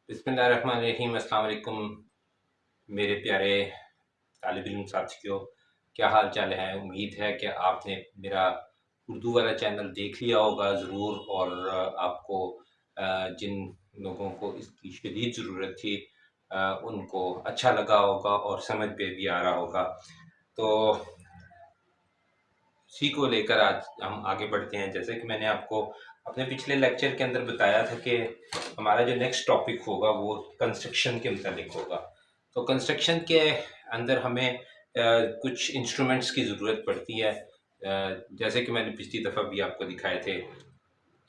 बिस्मिल्लाहिर्रहमानिर्रहीम। अस्सलाम वालेकुम मेरे प्यारे तालिब इल्म साथियों, क्या हाल चाल है? उम्मीद है कि आपने मेरा उर्दू वाला चैनल देख लिया होगा ज़रूर और आपको जिन लोगों को इसकी शदीद ज़रूरत थी उनको अच्छा लगा होगा और समझ में भी आ रहा होगा। तो इसी को लेकर आज हम आगे बढ़ते हैं। जैसे कि मैंने आपको अपने पिछले लेक्चर के अंदर बताया था कि हमारा जो नेक्स्ट टॉपिक होगा वो कंस्ट्रक्शन के मुतालिक होगा। तो कंस्ट्रक्शन के अंदर हमें कुछ इंस्ट्रूमेंट्स की ज़रूरत पड़ती है। जैसे कि मैंने पिछली दफ़ा भी आपको दिखाए थे,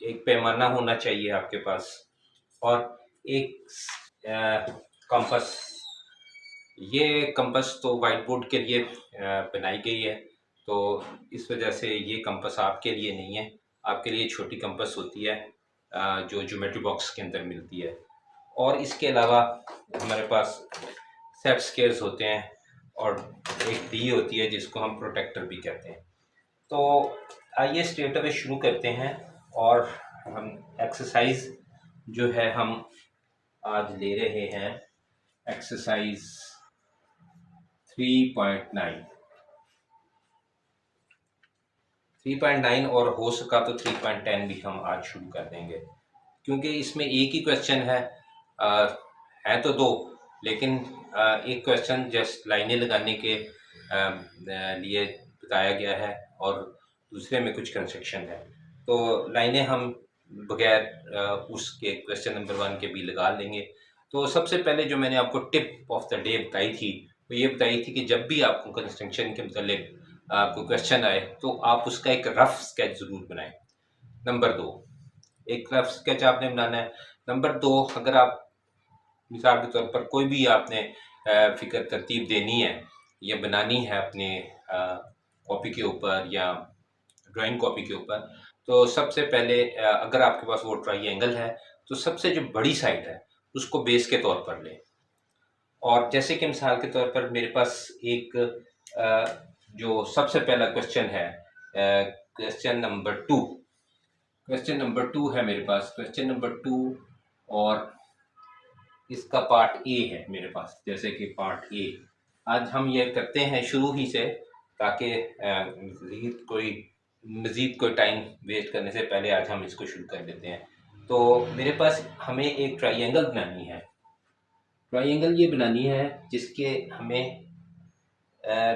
एक पैमाना होना चाहिए आपके पास और एक कंपास। ये कंपास तो वाइट बोर्ड के लिए बनाई गई है, तो इस वजह से ये कंपास आपके लिए नहीं है। आपके लिए छोटी कंपास होती है जो ज्योमेट्री बॉक्स के अंदर मिलती है। और इसके अलावा हमारे पास सेट स्केल्स होते हैं और एक डी होती है जिसको हम प्रोटेक्टर भी कहते हैं। तो आइए स्ट्रेट अवे शुरू करते हैं और हम एक्सरसाइज जो है हम आज ले रहे हैं, एक्सरसाइज 3.9। 3.9 और हो सका तो 3.10 भी हम आज शुरू कर देंगे, क्योंकि इसमें एक ही क्वेश्चन है। है तो दो, लेकिन एक क्वेश्चन जस्ट लाइनें लगाने के लिए बताया गया है और दूसरे में कुछ कंस्ट्रक्शन है। तो लाइनें हम बगैर उसके क्वेश्चन नंबर 1 के भी लगा लेंगे। तो सबसे पहले जो मैंने आपको टिप ऑफ द डे बताई थी वो ये बताई थी कि जब भी आपको कंस्ट्रक्शन के मतलब कोई क्वेश्चन आए तो आप उसका एक रफ स्केच ज़रूर बनाएं। नंबर 2, एक रफ स्केच आपने बनाना है। नंबर 2, अगर आप मिसाल के तौर पर कोई भी आपने फिक्र तरतीब देनी है या बनानी है अपने कॉपी के ऊपर या ड्राइंग कॉपी के ऊपर, तो सबसे पहले अगर आपके पास वो ट्राइंगल है तो सबसे जो बड़ी साइड है उसको बेस के तौर पर लें। और जैसे कि मिसाल के तौर पर मेरे पास एक जो सबसे पहला क्वेश्चन है, क्वेश्चन नंबर 2। क्वेश्चन नंबर 2 है मेरे पास, क्वेश्चन नंबर 2 और इसका पार्ट ए है मेरे पास। जैसे कि पार्ट ए आज हम ये करते हैं शुरू ही से, ताकि मज़ीद कोई टाइम वेस्ट करने से पहले आज हम इसको शुरू कर देते हैं। तो मेरे पास हमें एक ट्राइंगल बनानी है। ट्राइंगल ये बनानी है जिसके हमें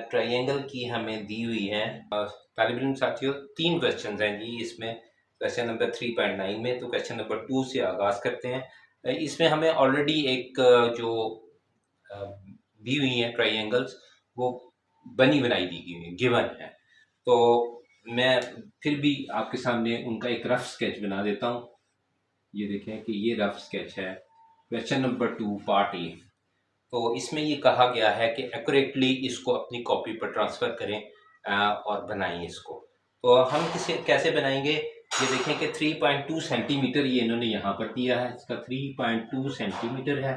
ट्राइंगल की हमें दी हुई है। तालिब इल्म साथियों, 3 क्वेश्चन हैं जी इसमें, क्वेश्चन नंबर 3.9 में। तो क्वेश्चन नंबर 2 से आगाज़ करते हैं। इसमें हमें ऑलरेडी एक जो दी हुई है ट्राइंगल्स, वो बनी बनाई दी गई है, गिवन है। तो मैं फिर भी आपके सामने उनका एक रफ स्केच बना देता हूँ। ये देखें कि ये रफ स्केच है क्वेश्चन नंबर 2 पार्ट ए। तो इसमें ये कहा गया है कि एक्यूरेटली इसको अपनी कॉपी पर ट्रांसफ़र करें और बनाएं इसको। तो हम कैसे बनाएंगे, ये देखें कि 3.2 सेंटीमीटर ये इन्होंने यहाँ पर दिया है, इसका 3.2 सेंटीमीटर है।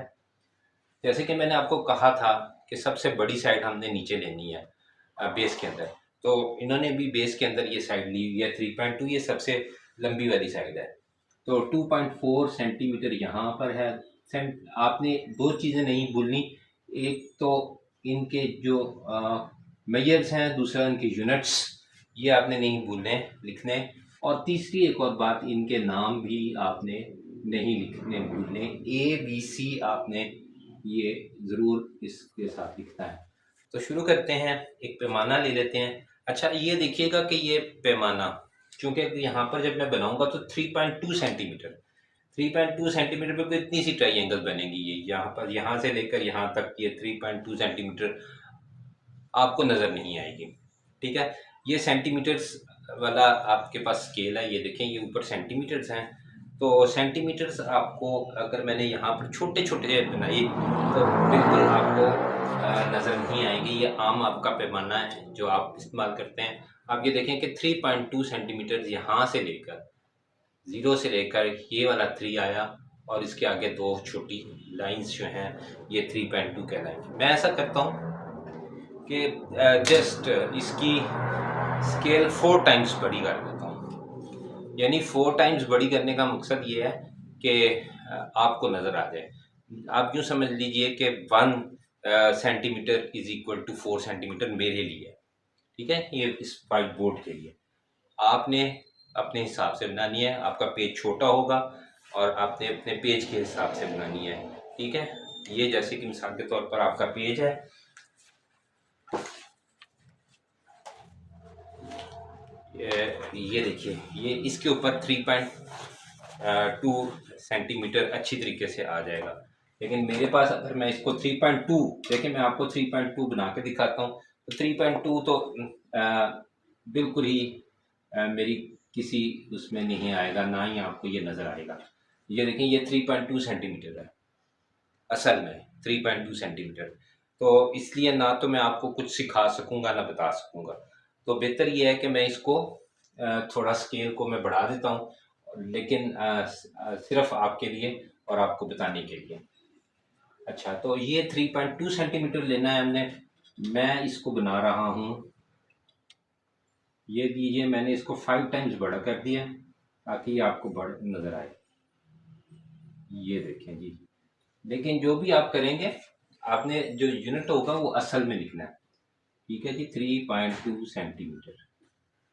जैसे कि मैंने आपको कहा था कि सबसे बड़ी साइड हमने नीचे लेनी है बेस के अंदर, तो इन्होंने भी बेस के अंदर ये साइड ली हुई है 3.2, ये सबसे लंबी वाली साइड है। तो 2.4 सेंटीमीटर यहाँ पर है। आपने दो चीज़ें नहीं भूलनी, एक तो इनके जो मेजर्स हैं, दूसरा इनके यूनिट्स, ये आपने नहीं भूलने लिखने। और तीसरी एक और बात, इनके नाम भी आपने नहीं लिखने भूलने, ABC आपने ये ज़रूर इसके साथ लिखना है। तो शुरू करते हैं, एक पैमाना ले लेते हैं। अच्छा ये देखिएगा कि ये पैमाना, क्योंकि यहाँ पर जब मैं बनाऊंगा तो 3.2 सेंटीमीटर 3.2 सेंटीमीटर पे कोई इतनी सी ट्राइंगल बनेगी। ये यहाँ पर, यहाँ से लेकर यहाँ तक ये 3.2 सेंटीमीटर आपको नज़र नहीं आएगी। ठीक है, ये सेंटीमीटर्स वाला आपके पास स्केल है। ये देखें, ये ऊपर सेंटीमीटर्स हैं। तो सेंटीमीटर्स आपको, अगर मैंने यहाँ पर छोटे छोटे बनाए तो बिल्कुल आपको नज़र नहीं आएंगे। ये आम आपका पैमाना है जो आप इस्तेमाल करते हैं। आप ये देखें कि 3.2 सेंटीमीटर यहाँ से लेकर, 0 से लेकर ये वाला 3 आया और इसके आगे दो छोटी लाइंस जो हैं ये 3.2 कहलाएंगी। मैं ऐसा करता हूँ कि जस्ट इसकी स्केल 4 टाइम्स बड़ी कर देता हूँ। यानी 4 टाइम्स बड़ी करने का मकसद ये है कि आपको नज़र आ जाए। आप यूँ समझ लीजिए कि 1 centimetre is equal to 4 centimetre मेरे लिए, ठीक है? ये इस व्हाइट बोर्ड के लिए। आपने अपने हिसाब से बनानी है, आपका पेज छोटा होगा और आपने अपने पेज के हिसाब से बनानी है, ठीक है? ये जैसे कि मिसाल के तौर पर आपका पेज है, ये देखिए, ये इसके ऊपर 3.2 सेंटीमीटर अच्छी तरीके से आ जाएगा। लेकिन मेरे पास अगर मैं इसको 3.2, देखिए मैं आपको 3.2 बना के दिखाता हूँ, तो 3.2 तो बिल्कुल ही मेरी किसी उसमें नहीं आएगा, ना ही आपको ये नज़र आएगा। ये देखें, ये 3.2 सेंटीमीटर है असल में, 3.2 सेंटीमीटर। तो इसलिए ना तो मैं आपको कुछ सिखा सकूंगा ना बता सकूंगा। तो बेहतर ये है कि मैं इसको थोड़ा स्केल को मैं बढ़ा देता हूँ, लेकिन सिर्फ आपके लिए और आपको बताने के लिए। अच्छा, तो ये 3.2 सेंटीमीटर लेना है हमने। मैं इसको बना रहा हूँ, ये दीजिए, मैंने इसको 5 टाइम्स बड़ा कर दिया ताकि आपको बड़ा नज़र आए। ये देखें जी। लेकिन जो भी आप करेंगे, आपने जो यूनिट होगा वो असल में लिखना है, ठीक है जी। 3.2 सेंटीमीटर,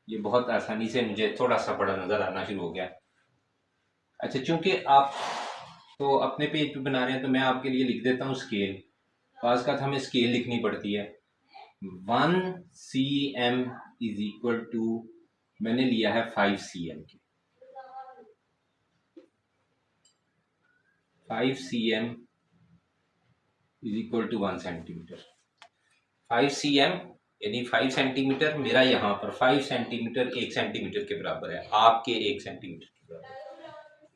ये बहुत आसानी से मुझे थोड़ा सा बड़ा नज़र आना शुरू हो गया। अच्छा, चूंकि आप तो अपने पेज पे बना रहे हैं तो मैं आपके लिए लिख देता हूँ स्केल। खास बात हमें स्केल लिखनी पड़ती है। 1 cm इज इक्वल टू, मैंने लिया है 5 cm की। 5 cm is equal to 1 centimetre. 5 cm यानी 5 सेंटीमीटर, मेरा यहाँ पर 5 सेंटीमीटर 1 सेंटीमीटर के बराबर है, आपके 1 सेंटीमीटर के बराबर।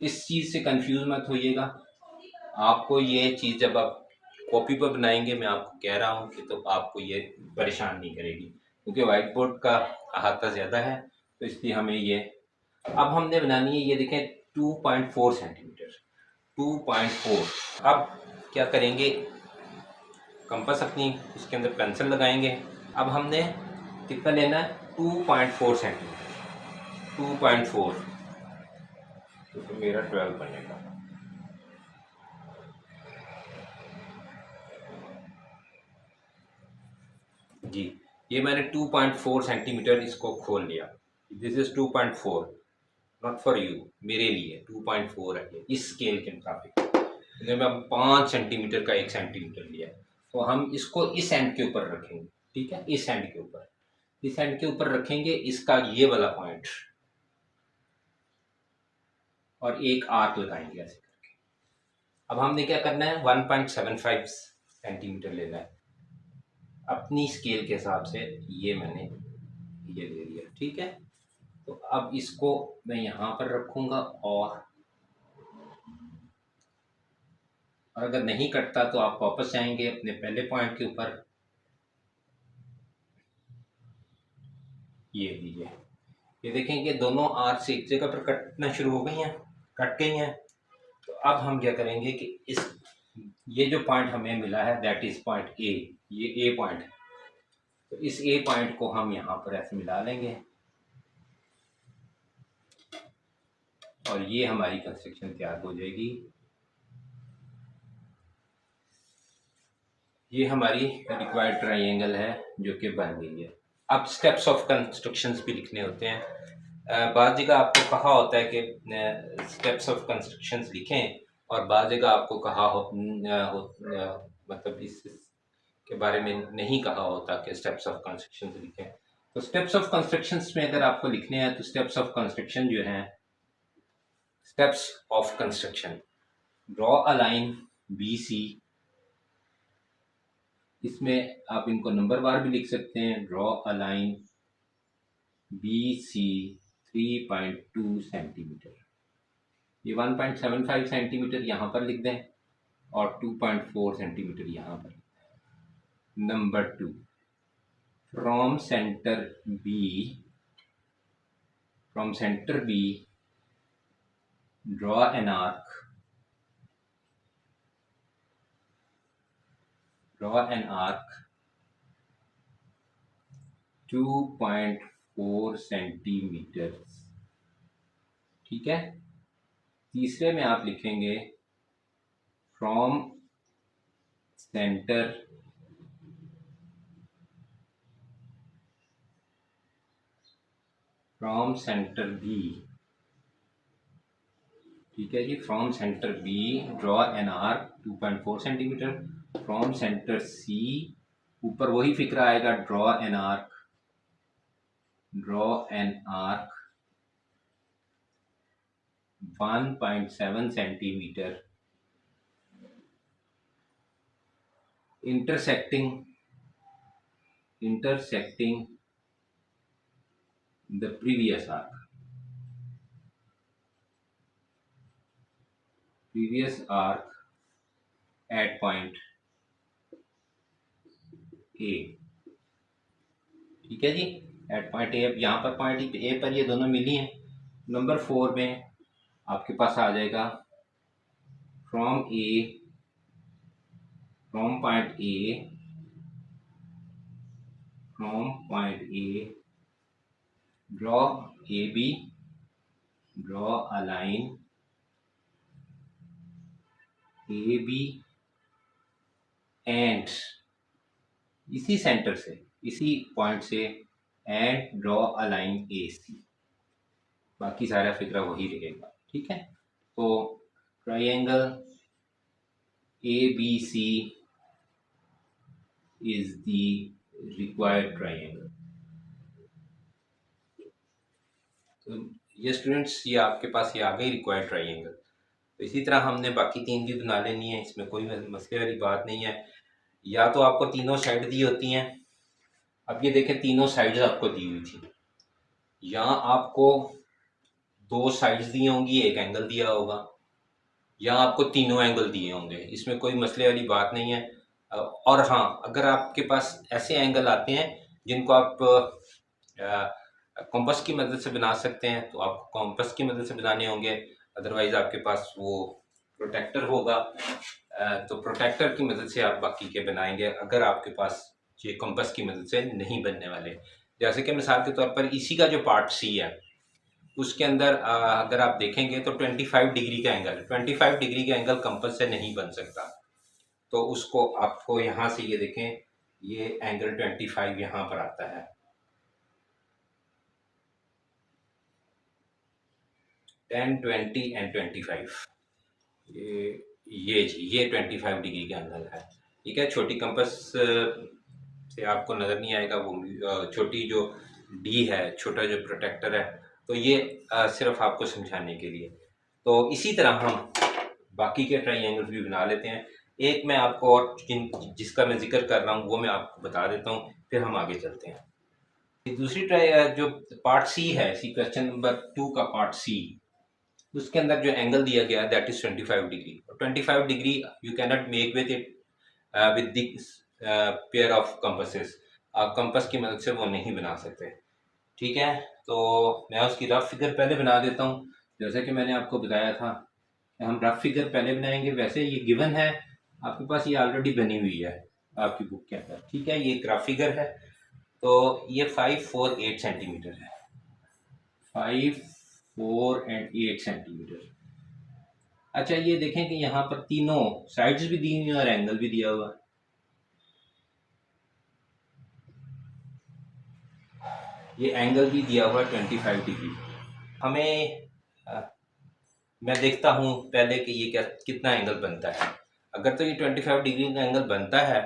इस चीज़ से कंफ्यूज मत होइएगा। आपको ये चीज़ जब आप कॉपी पर बनाएंगे, मैं आपको कह रहा हूँ कि तो आपको ये परेशान नहीं करेगी, क्योंकि वाइट बोर्ड का अहाता ज़्यादा है, तो इसलिए हमें ये अब हमने बनानी है। ये देखें, 2.4 सेंटीमीटर, 2.4। अब क्या करेंगे, कंपास अपनी इसके अंदर पेंसिल लगाएंगे। अब हमने कितना लेना है, 2.4 सेंटीमीटर, 2.4, तो मेरा 12 बनेगा जी। ये मैंने 2.4 सेंटीमीटर इसको खोल लिया। This is 2.4, not for you, मेरे लिए 2.4 है ये इस स्केल के मुताबिक। मैंने मैं 5 सेंटीमीटर का 1 सेंटीमीटर लिया, तो हम इसको इस एंड के ऊपर रखेंगे, ठीक है? इस एंड के ऊपर, इस एंड के ऊपर रखेंगे इसका ये वाला पॉइंट, और एक आर्क लगाएंगे ऐसे करके। अब हमने क्या करना है, 1.75 सेंटीमीटर लेना है अपनी स्केल के हिसाब से। ये मैंने ये ले लिया, ठीक है? तो अब इसको मैं यहाँ पर रखूँगा, और अगर नहीं कटता तो आप वापस जाएंगे अपने पहले पॉइंट के ऊपर। ये लीजिए, ये देखें कि दोनों आर्क्स एक जगह पर कटना शुरू हो गई हैं, कट गई हैं। तो अब हम क्या करेंगे कि इस ये जो पॉइंट हमें मिला है, दैट इज पॉइंट ए, ये ए पॉइंट है। तो इस ए पॉइंट को हम यहाँ पर ऐसे मिला लेंगे, और ये हमारी कंस्ट्रक्शन तैयार हो जाएगी। ये हमारी रिक्वायर्ड ट्राइंगल है जो कि बन गई है। अब स्टेप्स ऑफ कंस्ट्रक्शंस भी लिखने होते हैं। बाद जगह आपको कहा होता है कि स्टेप्स ऑफ कंस्ट्रक्शंस लिखें, और बाद जगह आपको कहा मतलब इस के बारे में नहीं कहा होता कि स्टेप्स ऑफ कंस्ट्रक्शंस लिखें। तो स्टेप्स ऑफ कंस्ट्रक्शंस में अगर आपको लिखने हैं तो स्टेप्स ऑफ कंस्ट्रक्शन जो हैं, steps of construction, draw a line B C, इसमें आप इनको नंबर वार भी लिख सकते हैं। Draw a line B C 3.2 centimetre, ये 1.75 सेंटीमीटर यहाँ पर लिख दें, और 2.4 सेंटीमीटर यहाँ पर। Number 2, from centre B, from centre B draw an arc, draw an arc 2.4 centimetre, ठीक है? तीसरे में आप लिखेंगे फ्रॉम सेंटर बी, ठीक है जी, from centre B draw an arc 2.4 centimetre, from centre C, ऊपर वही फिक्रा आएगा, draw an arc 1.7 centimetre intersecting the previous arc at point A, ठीक है जी, एट पॉइंट ए। यहाँ पर पॉइंट ए पर ये दोनों मिली हैं। नंबर 4 में आपके पास आ जाएगा from point A draw a line A B and इसी सेंटर से, इसी पॉइंट से, and draw a line A C. बाकी सारा फिक्रा वही रहेगा, ठीक है। तो triangle A B C is the required triangle. तो ये स्टूडेंट्स, ये आपके पास ये आ गई रिक्वायर्ड ट्राइंगल। तो इसी तरह हमने बाकी 3 भी बना लेनी है, इसमें कोई मसले वाली बात नहीं है। या तो आपको तीनों साइड दी होती हैं। अब ये देखें, तीनों साइड्स आपको दी हुई थी। यहाँ आपको 2 साइड्स दी होंगी, एक एंगल दिया होगा। यहाँ आपको तीनों एंगल दिए होंगे, इसमें कोई मसले वाली बात नहीं है। और हाँ, अगर आपके पास ऐसे एंगल आते हैं जिनको आप कॉम्पस की मदद से बना सकते हैं, तो आपको कॉम्पस की मदद से बनाने होंगे। अदरवाइज आपके पास वो प्रोटेक्टर होगा, तो प्रोटेक्टर की मदद से आप बाकी के बनाएंगे, अगर आपके पास ये कॉम्पस की मदद से नहीं बनने वाले। जैसे कि मिसाल के तौर पर इसी का जो पार्ट सी है, उसके अंदर अगर आप देखेंगे तो 25 डिग्री का एंगल, 25 डिग्री का एंगल कंपास से नहीं बन सकता। तो उसको आपको यहाँ से ये देखें, ये एंगल 25 यहाँ पर आता है, 10, 20 एंड 25। ये 25 डिग्री का एंगल है, ठीक है। छोटी कंपास से आपको नज़र नहीं आएगा, वो छोटी जो डी है, छोटा जो प्रोटेक्टर है, तो ये सिर्फ आपको समझाने के लिए। तो इसी तरह हम बाकी के ट्राइंगल्स भी बना लेते हैं। एक मैं आपको और जिसका मैं जिक्र कर रहा हूँ वो मैं आपको बता देता हूँ, फिर हम आगे चलते हैं। दूसरी जो पार्ट सी है, सी क्वेश्चन नंबर 2 का पार्ट सी, उसके अंदर जो एंगल दिया गया है that is 25 degree. 25 degree you can not make with it with this pair of compasses. आप कंपास की मदद से वो नहीं बना सकते, ठीक है। तो मैं उसकी रफ फिगर पहले बना देता हूँ। जैसे कि मैंने आपको बताया था, हम रफ फिगर पहले बनाएंगे। वैसे ये गिवन है आपके पास, ये ऑलरेडी बनी हुई है आपकी बुक के अंदर, ठीक है। ये एक रफ फिगर है। तो ये 5, 4, 8 सेंटीमीटर है, 5, 4 एंड 8 सेंटीमीटर। अच्छा, ये देखें कि यहाँ पर तीनों साइड्स भी दी हुई हैं और एंगल भी दिया हुआ है। ये एंगल भी दिया हुआ है 25 डिग्री। हमें मैं देखता हूँ पहले कि ये कितना एंगल बनता है। अगर तो ये 25 डिग्री का एंगल बनता है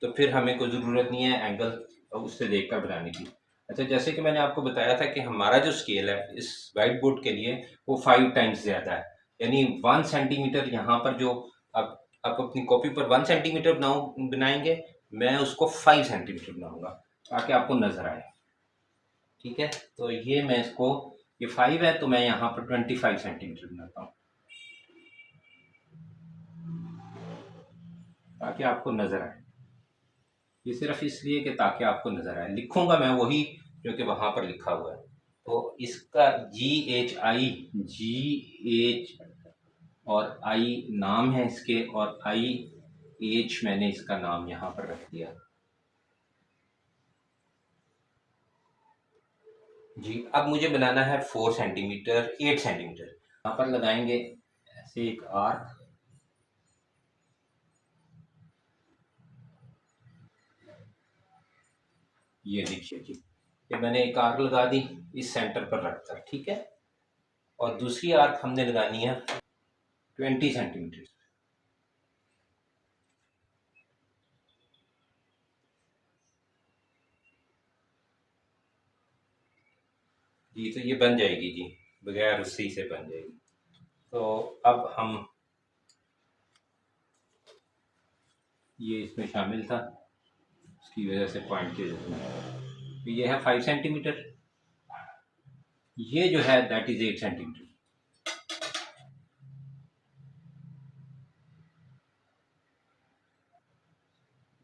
तो फिर हमें कोई ज़रूरत नहीं है एंगल उससे देखकर बनाने की। अच्छा, जैसे कि मैंने आपको बताया था कि हमारा जो स्केल है इस वाइट बोर्ड के लिए वो 5 टाइम्स ज़्यादा है, यानी 1 सेंटीमीटर यहाँ पर जो आप अपनी कॉपी पर 1 सेंटीमीटर बनाएंगे, मैं उसको 5 सेंटीमीटर बनाऊंगा ताकि आपको नज़र आए, ठीक है। तो ये मैं इसको, ये 5 है तो मैं यहाँ पर 25 सेंटीमीटर बनाता हूँ ताकि आपको नज़र आए। ये सिर्फ इसलिए कि ताकि आपको नज़र आए। लिखूंगा मैं वही जो कि वहाँ पर लिखा हुआ है। तो इसका GH और I नाम है इसके, और IH मैंने इसका नाम यहाँ पर रख दिया जी। अब मुझे बनाना है 4 सेंटीमीटर, 8 सेंटीमीटर। यहाँ पर लगाएंगे ऐसे एक आर्क, ये देखिए जी, ये मैंने एक आर्क लगा दी इस सेंटर पर रखकर, ठीक है। और दूसरी आर्क हमने लगानी है 20 सेंटीमीटर। जी तो ये बन जाएगी जी, बगैर रस्सी से बन जाएगी। तो अब हम, ये इसमें शामिल था, उसकी वजह से पॉइंट के, तो ये है 5 सेंटीमीटर, ये जो है दैट इज 8 सेंटीमीटर।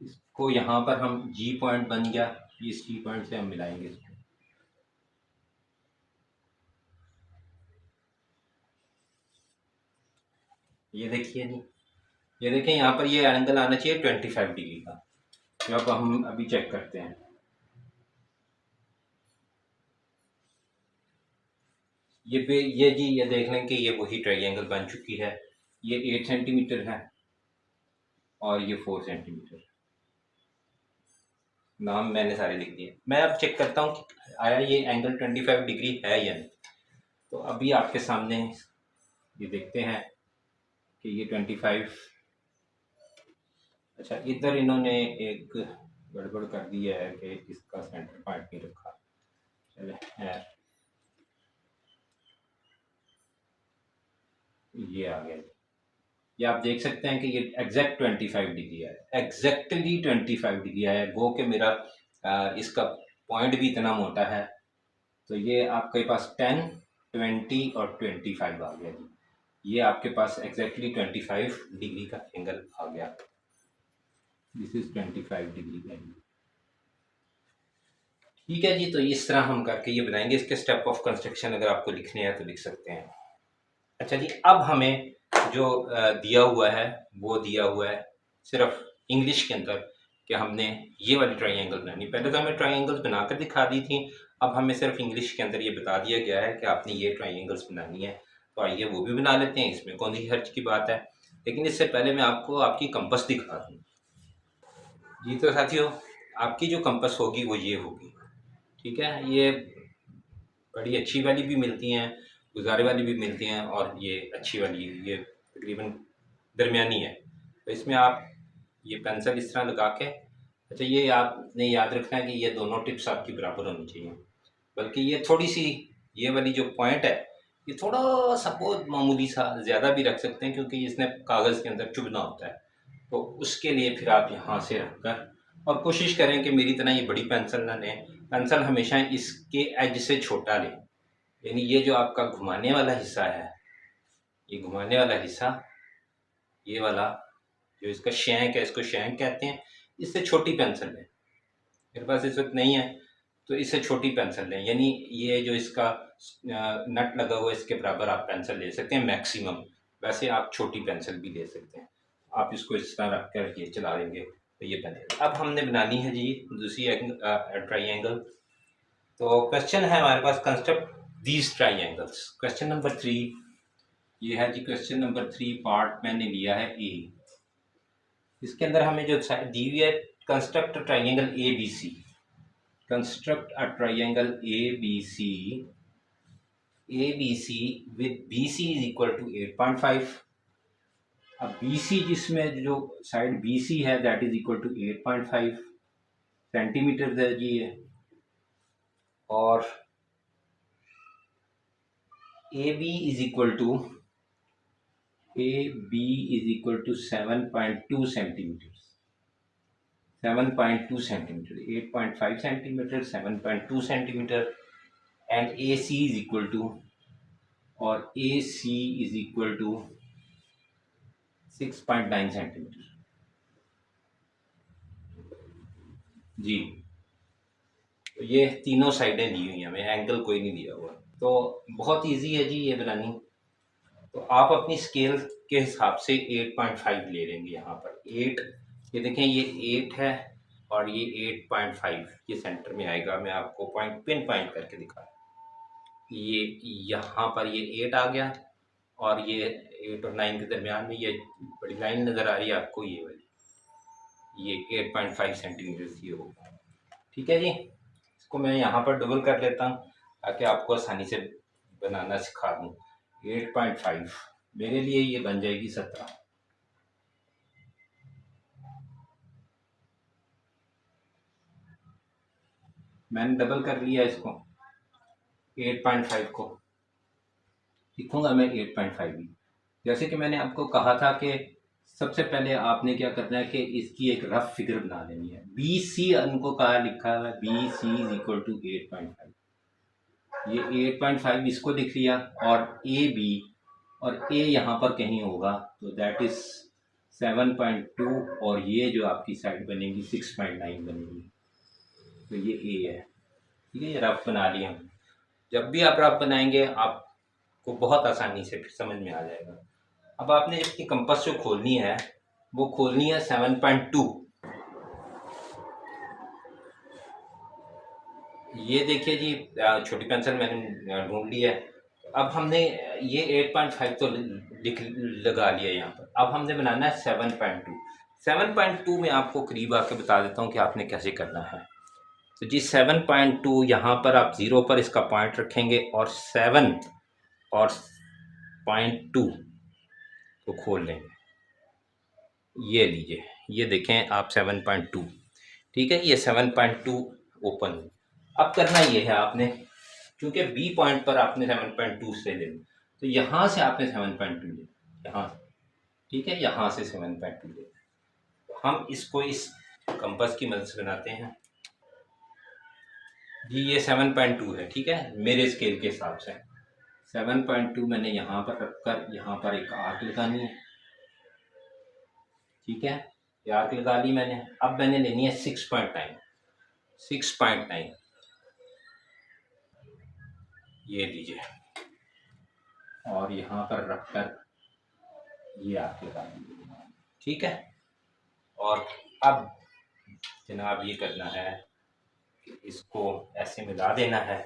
इसको यहाँ पर हम जी पॉइंट बन गया, इस जी पॉइंट से हम मिलाएंगे इसको। ये देखिए जी, ये देखें यहाँ पर ये एंगल आना चाहिए 25 डिग्री का। तो अब हम अभी चेक करते हैं। ये जी, ये देख लें कि ये वही ट्रायंगल बन चुकी है। ये 8 सेंटीमीटर है और ये 4 सेंटीमीटर। नाम मैंने सारे लिख दिए। मैं अब चेक करता हूँ कि आया ये एंगल 25 डिग्री है या नहीं। तो अभी आपके सामने ये देखते हैं कि ये 25। अच्छा, इधर इन्होंने एक गड़बड़ कर दी है कि इसका सेंटर पॉइंट नहीं रखा। चले खैर, ये आ गया। ये आप देख सकते हैं कि ये एग्जैक्ट 25 डिग्री है, एग्जैक्टली 25 डिग्री है। गो के मेरा इसका पॉइंट भी इतना मोटा है। तो ये आपके पास 10, 20 और 25 आ गया जी। ये आपके पास एग्जैक्टली 25 डिग्री का एंगल आ गया। दिस इज 25 डिग्री का एंगल। ठीक है जी, तो इस तरह हम करके ये बनाएंगे। इसके स्टेप ऑफ कंस्ट्रक्शन अगर आपको लिखने हैं तो लिख सकते हैं। अच्छा जी, अब हमें जो दिया हुआ है वो दिया हुआ है सिर्फ इंग्लिश के अंदर कि हमने ये वाली ट्रायंगल बनानी। पहले तो हमें ट्रायंगल्स बनाकर दिखा दी थी, अब हमें सिर्फ इंग्लिश के अंदर ये बता दिया गया है कि आपने ये ट्रायंगल्स बनानी है। तो आइए वो भी बना लेते हैं, इसमें कौन सी हर्ज की बात है। लेकिन इससे पहले मैं आपको आपकी कंपस दिखा दूँ। जी तो साथियों, आपकी जो कंपस होगी वो ये होगी, ठीक है। ये बड़ी अच्छी वाली भी मिलती हैं, गुजारे वाली भी मिलती हैं, और ये अच्छी वाली, ये तकरीबन दरमियानी है। तो इसमें आप ये पेंसिल इस तरह लगा के, अच्छा ये आपने याद रखना है कि ये दोनों टिप्स आपकी बराबर होनी चाहिए। बल्कि ये थोड़ी सी, ये वाली जो पॉइंट है ये थोड़ा सा बहुत मामूली सा ज़्यादा भी रख सकते हैं, क्योंकि इसने कागज़ के अंदर चुभना होता है। तो उसके लिए फिर आप यहाँ से रखकर, और कोशिश करें कि मेरी तरह ये बड़ी पेंसिल ना लें। पेंसिल हमेशा इसके एज से छोटा लें, यानी ये जो आपका घुमाने वाला हिस्सा है, ये घुमाने वाला हिस्सा, ये वाला जो इसका शैंक है, इसको शैंक कहते हैं। इससे छोटी पेंसिल लें, मेरे पास इस वक्त नहीं है, तो इससे छोटी पेंसिल लें। यानी ये जो इसका नट लगा हुआ है इसके बराबर आप पेंसिल ले सकते हैं मैक्सिमम। वैसे आप छोटी पेंसिल भी ले सकते हैं। आप इसको इस तरह रख कर ये चला देंगे तो ये बनेगा। अब हमने बनानी है जी दूसरी ट्राइंगल। तो क्वेश्चन है हमारे पास, construct these triangles. Question number 3 ये है जी। क्वेश्चन नंबर 3 पार्ट मैंने लिया है ए। इसके अंदर हमें जो दी हुई है, construct triangle A B C. Construct a triangle A B C, A B C with B C is equal to 8.5। अब बी सी, जिसमें जो साइड बी सी है that is equal to 8.5 centimetre है जी ये। और A B is equal to, A B is equal to 7.2 centimetre. 7.2 centimetre, 8.5 centimetre, 7.2 centimetre. And A C is equal to, और A C is equal to 6.9 centimetre जी। तो ये तीनों साइडें दी हुई हैं हमें, एंगल कोई नहीं दिया हुआ। तो बहुत इजी है जी ये बनानी। तो आप अपनी स्केल के हिसाब से 8.5 ले लेंगे। यहाँ पर 8, ये देखें ये 8 है और ये 8.5 ये सेंटर में आएगा। मैं आपको पॉइंट पिन पॉइंट करके दिखा, ये यहाँ पर ये 8 आ गया, और ये 8 और 9 के दरमियान में ये बड़ी लाइन नज़र आ रही है आपको, ये वाली, ये 8.5 सेंटीमीटर ये होगा, ठीक है जी, इसको मैं यहाँ पर डबल कर लेता हूँ ताकि आपको आसानी से बनाना सिखा दूँ। 8.5 मेरे लिए ये बन जाएगी 17। मैंने डबल कर लिया इसको, 8.5 को लिखूंगा मैं 8.5 ही। जैसे कि मैंने आपको कहा था कि सबसे पहले आपने क्या करना है कि इसकी एक रफ फिगर बना लेनी है। बी सी उनको कहा लिखा है, B C is equal to 8.5, ये 8.5 इसको लिख लिया, और ए बी और ए यहाँ पर कहीं होगा, तो दैट इज 7.2, और ये जो आपकी साइड बनेगी 6.9 बनेगी, तो ये ए है। ठीक है, ये रफ बना लिया। जब भी आप रफ बनाएंगे आपको बहुत आसानी से फिर समझ में आ जाएगा। अब आपने इसकी कंपास जो खोलनी है वो खोलनी है 7.2। ये देखिए जी, छोटी पेंसिल मैंने ढूंढ ली है। अब हमने ये 8.5 तो लिख लगा लिया यहाँ पर। अब हमने बनाना है 7.2। 7.2 में आपको करीब आके बता देता हूँ कि आपने कैसे करना है। तो जी 7.2 यहाँ पर आप 0 पर इसका पॉइंट रखेंगे और 7 और 0.2 को खोल लेंगे। ये लीजिए, ये देखें आप 7.2, ठीक है, ये 7.2 ओपन। अब करना ये है आपने, क्योंकि बी पॉइंट पर आपने 7.2 से लेना, तो यहाँ से आपने 7.2 लेना, यहाँ से, ठीक है, यहाँ से 7.2 लेना। हम इसको इस कंपास की मदद से बनाते हैं जी। ये 7.2 है, ठीक है, मेरे स्केल के हिसाब से 7.2 मैंने यहाँ पर रखकर यहाँ पर एक आर्क लगानी है। ठीक है, ये आर्क लगा ली मैंने। अब मैंने लेनी है 6.9, 6.9, ये लीजिए, और यहाँ पर रखकर ये आर्क लगा लीजिए। ठीक है, और अब जनाब ये करना है कि इसको ऐसे मिला देना है,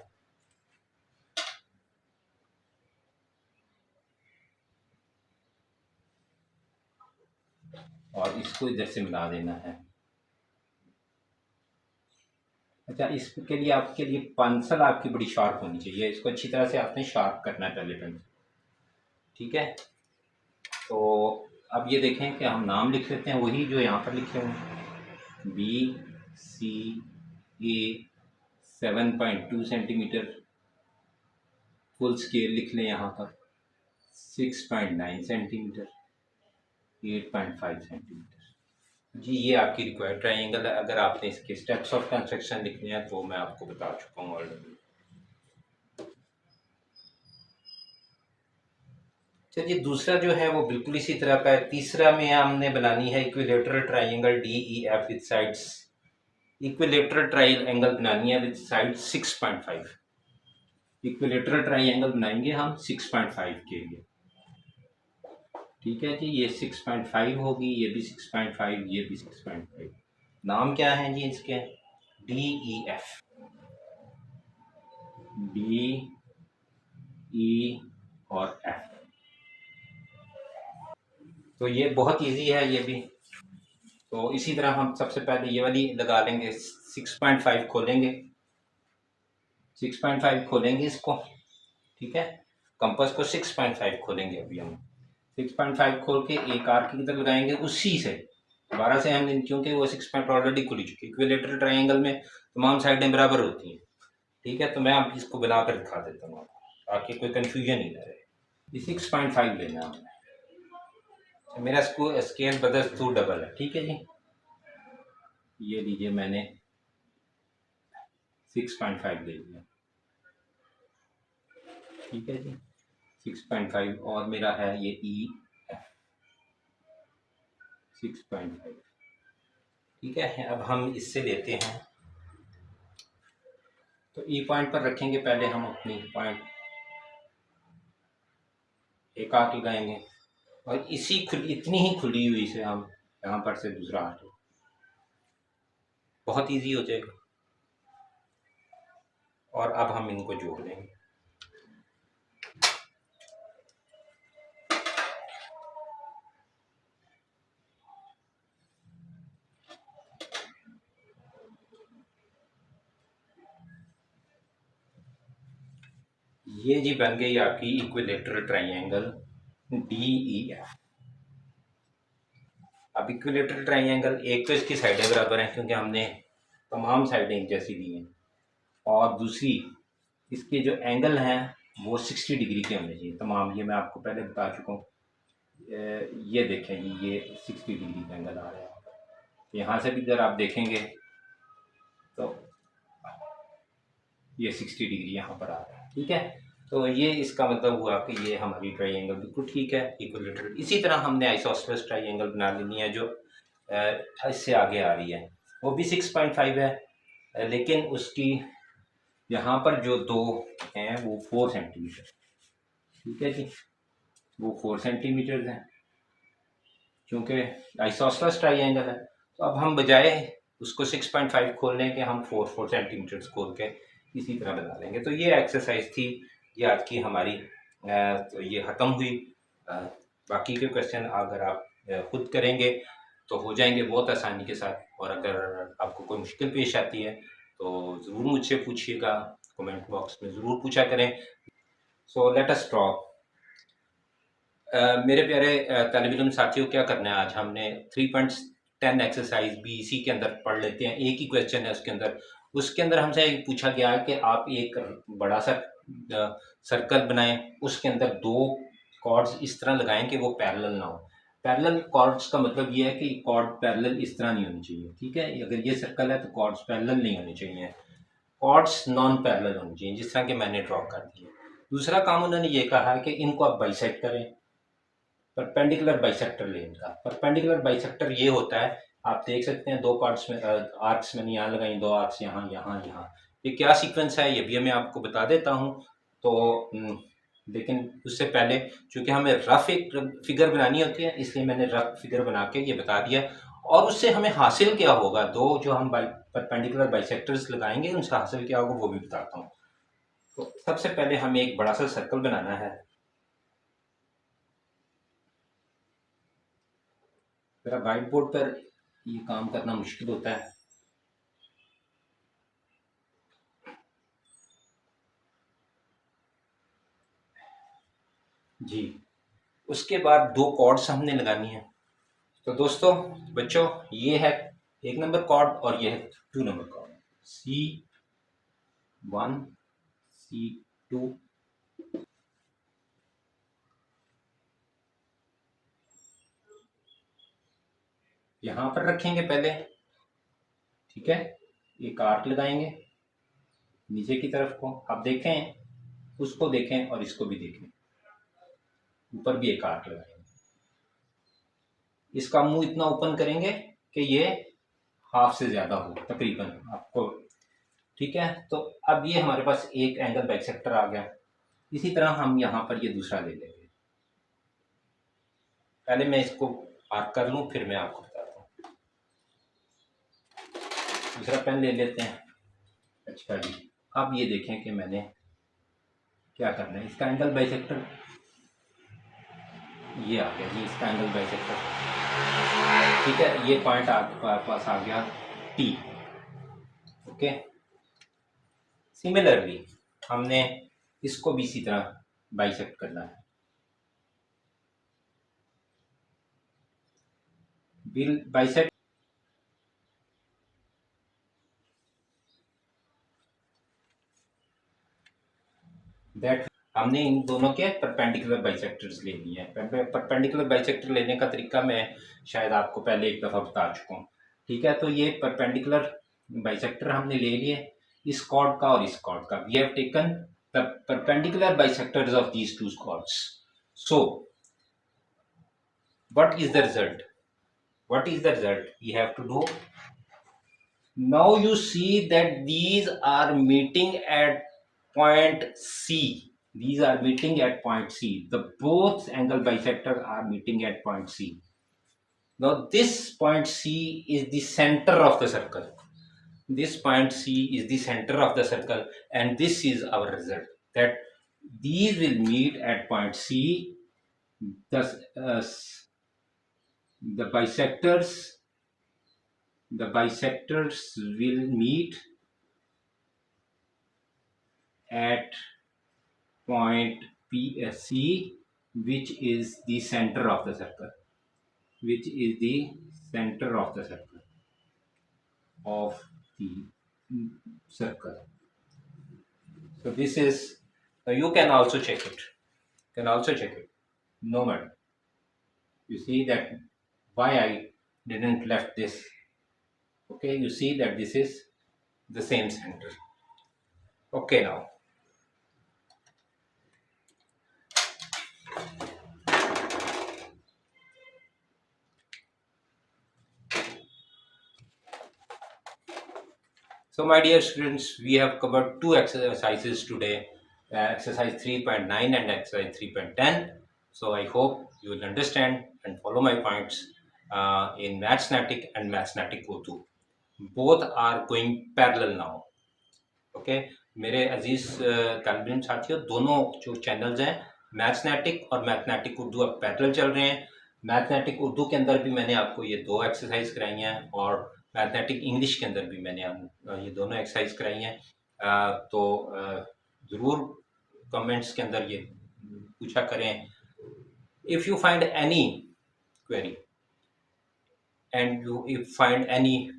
और इसको इधर से मिला देना है। अच्छा, इसके लिए आपके लिए पेंसिल आपकी बड़ी शार्प होनी चाहिए, इसको अच्छी तरह से आपने शार्प करना है पहले पेंसिल। ठीक है, तो अब ये देखें कि हम नाम लिख लेते हैं वही जो यहाँ पर लिखे हुए हैं, बी सी ए 7.2 सेंटीमीटर, फुल स्केल लिख लें यहाँ पर 6.9 सेंटीमीटर, 8.5 सेंटीमीटर। जी ये आपकी रिक्वायर्ड ट्राइंगल है। अगर आपने इसके स्टेप्स ऑफ कंस्ट्रक्शन लिखने हैं तो मैं आपको बता चुका हूँ ऑलरेडी। चलिए दूसरा जो है वो बिल्कुल इसी तरह का है। तीसरा में हमने बनानी है equilateral triangle D E F with sides, equilateral triangle बनानी है विद साइड 6.5। इक्विलेटरल ट्राइंगल बनाएंगे हम 6.5 के लिए। ठीक है जी, ये 6.5 होगी, ये भी 6.5, ये भी 6.5। नाम क्या है जी इसके, D E F, D E और एफ। तो ये बहुत इजी है ये भी। तो इसी तरह हम सबसे पहले ये वाली लगा लेंगे, 6.5 खोलेंगे, 6.5 खोलेंगे इसको। ठीक है, कंपास को 6.5 खोलेंगे अभी हम। 6.5 खोल के एक आर्क की तरफ लगाएंगे उसी से दोबारा से हम, क्योंकि वो 6 पॉइंट ऑलरेडी खुली चुकी है। इक्विलेटरल ट्राइंगल में तमाम साइडें बराबर होती हैं। ठीक है, तो मैं अब इसको बनाकर दिखा देता हूँ ताकि कोई कंफ्यूजन ही ना रहे। ये 6.5 लेना है, मेरा स्केल बदस टू डबल है। ठीक है जी, ये लीजिए मैंने 6.5 ले लिया। ठीक है जी, 6.5, और मेरा है ये ई एफ 6.5। ठीक है, अब हम इससे लेते हैं, तो ई पॉइंट पर रखेंगे पहले हम अपनी पॉइंट, एक आर्क लगाएंगे, और इसी इतनी ही खुली हुई से हम यहाँ पर से दूसरा आर्क, बहुत इजी हो जाएगा। और अब हम इनको जोड़ देंगे। ये जी बन गई आपकी इक्विलेटरल ट्राइंगल DEF। अब इक्विलेटरल ट्राइंगल, एक तो इसकी साइडें बराबर हैं क्योंकि हमने तमाम साइडें एक जैसी दी हैं, और दूसरी इसके जो एंगल हैं वो 60 डिग्री के होने चाहिए तमाम। ये मैं आपको पहले बता चुका हूँ। ये देखें जी, ये 60 डिग्री का एंगल आ रहा है। यहाँ से भी अगर आप देखेंगे तो ये 60 डिग्री यहाँ पर आ रहा है, ठीक है। तो ये इसका मतलब हुआ कि ये हमारी ट्राइंगल बिल्कुल ठीक है, इक्विलेटरल। इसी तरह हमने आइसोसेलेस ट्राइंगल बना लेनी है जो इससे आगे आ रही है, वो भी 6.5 है, लेकिन उसकी यहाँ पर जो दो हैं वो 4 सेंटीमीटर, ठीक है जी, वो 4 सेंटीमीटर हैं क्योंकि आइसोसेलेस ट्राइंगल है। तो अब हम बजाय उसको 6.5 खोलने के हम 4 सेंटीमीटर खोल के इसी तरह बना लेंगे। तो ये एक्सरसाइज थी, ये आज की हमारी, तो ये ख़त्म हुई। बाकी के क्वेश्चन अगर आप खुद करेंगे तो हो जाएंगे बहुत आसानी के साथ, और अगर आपको कोई मुश्किल पेश आती है तो ज़रूर मुझसे पूछिएगा, कमेंट बॉक्स में ज़रूर पूछा करें। So let us talk. मेरे प्यारे तालिब इल्म साथियों, क्या करना है आज हमने 3.10 एक्सरसाइज भी इसी के अंदर पढ़ लेते हैं। एक ही क्वेश्चन है उसके अंदर हमसे एक पूछा गया है कि आप एक बड़ा सा सर्कल बनाएं, उसके अंदर दो कॉर्ड्स इस तरह लगाएं कि वो पैरेलल ना हो। पैरेलल कॉर्ड्स का मतलब ये है कि कॉर्ड पैरेलल इस तरह नहीं होनी चाहिए, ठीक है। अगर ये सर्कल है तो कॉर्ड्स पैरेलल नहीं होने चाहिए, कॉर्ड्स नॉन पैरेलल होनी चाहिए, जिस तरह के मैंने ड्रॉ कर दिए। दूसरा काम उन्होंने ये कहा है कि इनको आप बाइसेक्ट करें, परपेंडिकुलर बाइसेक्टर लेन का। परपेंडिकुलर बाइसेक्टर ये होता है, आप देख सकते हैं दो पार्ट्स में आर्क्स मैंने यहाँ लगाई, दो आर्क्स यहाँ यहाँ यहाँ। ये क्या सीक्वेंस है ये भी मैं आपको बता देता हूँ। तो लेकिन उससे पहले चूंकि हमें रफ एक फिगर बनानी होती है, इसलिए मैंने रफ फिगर बना के ये बता दिया। और उससे हमें हासिल क्या होगा, दो जो हम परपेंडिकुलर बाइसेक्टर्स लगाएंगे उनसे हासिल क्या होगा वो भी बताता हूँ। तो सबसे पहले हमें एक बड़ा सा सर्कल बनाना है। मेरा व्हाइट बोर्ड पर ये काम करना मुश्किल होता है। जी, उसके बाद दो कॉर्ड्स हमने लगानी है। तो दोस्तों, बच्चों, ये है 1 नंबर कॉर्ड और ये है 2 नंबर कॉर्ड, C1 C2। यहां पर रखेंगे पहले, ठीक है। एक आर्क लगाएंगे नीचे की तरफ को, आप देखें, उसको देखें और इसको भी देखें, ऊपर भी एक आर्क लगाएंगे। इसका मुंह इतना ओपन करेंगे कि ये हाफ से ज्यादा हो तकरीबन आपको, ठीक है। तो अब ये हमारे पास एक एंगल बाइसेक्टर आ गया। इसी तरह हम यहाँ पर ये दूसरा ले लेंगे। पहले मैं इसको आर्क कर लूँ फिर मैं आपको बताता हूँ। दूसरा पेन ले लेते हैं। अच्छा जी, अब ये देखें कि मैंने क्या करना है। इसका एंगल बाइसेक्टर ये आ गया जी, इसका एंगल बाइसेक्टर, ठीक है। ये पॉइंट आपके पास आ गया T, ओके। सिमिलरली हमने इसको भी इसी तरह बाइसेक्ट करना है। विल बाइसेक्ट दैट, हमने इन दोनों के परपेंडिकुलर बाइसेक्टर्स ले लिए हैं। परपेंडिकुलर बाइसेक्टर लेने का तरीका मैं शायद आपको पहले एक दफ़ा बता चुका हूँ, ठीक है। तो ये परपेंडिकुलर बाइसेक्टर हमने ले लिए, इस कॉर्ड का और इस कॉर्ड का। We have taken the perpendicular bisectors of these two chords. So what is the result? What is the result we have to do? Now you see that these are meeting at point C. These are meeting at point C. The both angle bisector are meeting at point C. Now this point C is the center of the circle. This point C is the center of the circle, and this is our result, that these will meet at point C. Thus, the bisectors will meet at point PSC, which is the center of the circle, which is the center of the circle of the circle. So this is, you can also check it. Can also check it. No matter. You see that why I didn't left this. Okay, you see that this is the same center. Okay, now so my dear students, we have covered two exercises today, exercise 3.9 and exercise 3.10. So I hope you will understand and follow my points in Mathsnatic and Mathsnatic Urdu. Both are going parallel now. Okay, मेरे अजीज तालिब इल्म साथियों, दोनों जो channels हैं मैथ्सनेटिक और mathematic Urdu अब parallel चल रहे हैं। मैथमेटिक उर्दू के अंदर भी मैंने आपको ये दो एक्सरसाइज कराई हैं और मैथमेटिक इंग्लिश के अंदर भी मैंने ये दोनों एक्सरसाइज कराई हैं। तो ज़रूर कमेंट्स के अंदर ये पूछा करें। If you find any query and you find any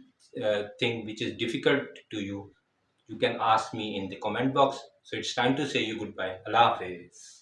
thing which is difficult to you, you can ask me in the comment box. So it's time to say you goodbye. Allah Hafiz.